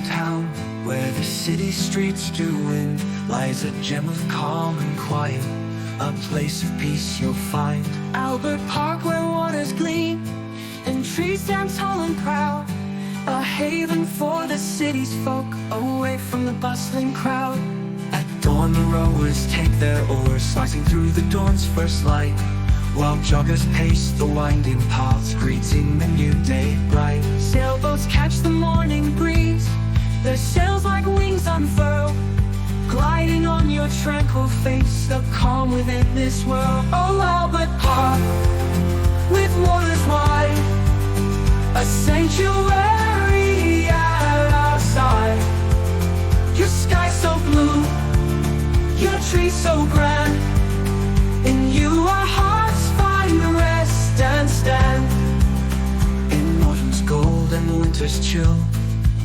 town, where the city streets do end, lies a gem of calm and quiet, a place of peace you'll find. Albert Park, where waters gleam and trees stand tall and proud, a haven for the city's folk, away from the bustling crowd. At dawn the rowers take their oars, rising through the dawn's first light, while joggers pace the winding paths, greeting the new day bright. Sailboats catch the morning breeze, their sails like wings unfurled, gliding on your tranquil face, the calm within this world. Oh, Albert Park, with waters wide, a sanctuary at our side. Your sky so blue, your trees so grand, in you our hearts find rest and stand. In autumn's gold and winter's chill,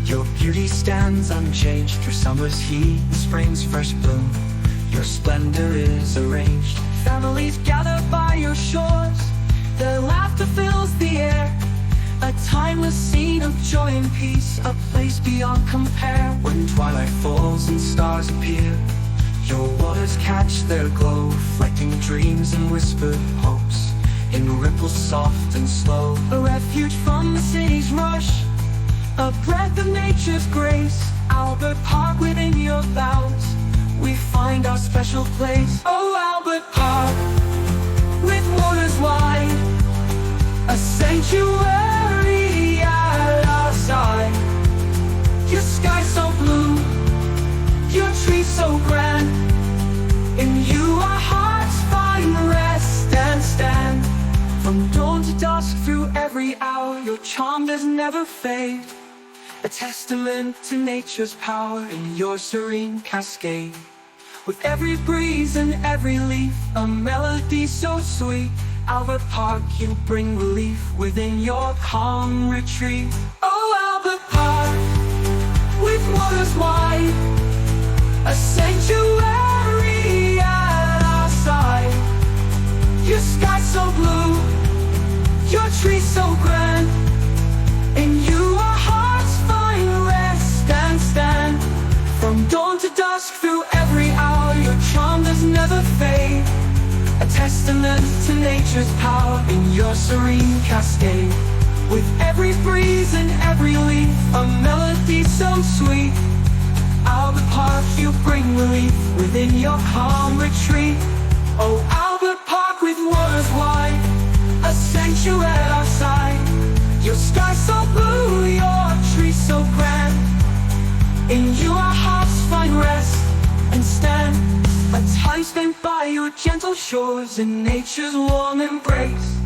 your beauty stands unchanged, through summer's heat and spring's first bloom. Your splendor is arranged. Families gather by your shores, their laughter fills the air, a timeless scene of joy and peace, a place beyond compare. When twilight falls and stars appear, your waters catch their glow, reflecting dreams and whispered hopes in ripples soft and slow. A refuge from the city's rush, a breath of nature's grace. Albert Park, within your bounds we find our special place. Oh, Albert Park, with waters wide, a sanctuary at our side. Your sky so blue, your trees so grand, in you our hearts find rest and stand. From dawn to dusk, through every hour, your charm does never fade, a testament to nature's power in your serene cascade. With every breeze and every leaf, a melody so sweet, Albert Park, you bring relief within your calm retreat. Oh, Albert Park, with waters wide, a sanctuary at our side. Your sky so blue, your trees so grand, in you our hearts find rest and stand. From dawn to dusk, through every hour, your charm does never fade, a testament to nature's power in your serene cascade. With every breeze and every leaf, a melody so sweet, Albert Park, you bring relief within your calm retreat. Oh, Albert Park, with waters wide, a sanctuary at our side. Your sky so blue, your trees so grand, in you our hearts find rest and stand, a time spent by your gentle shores in nature's warm embrace.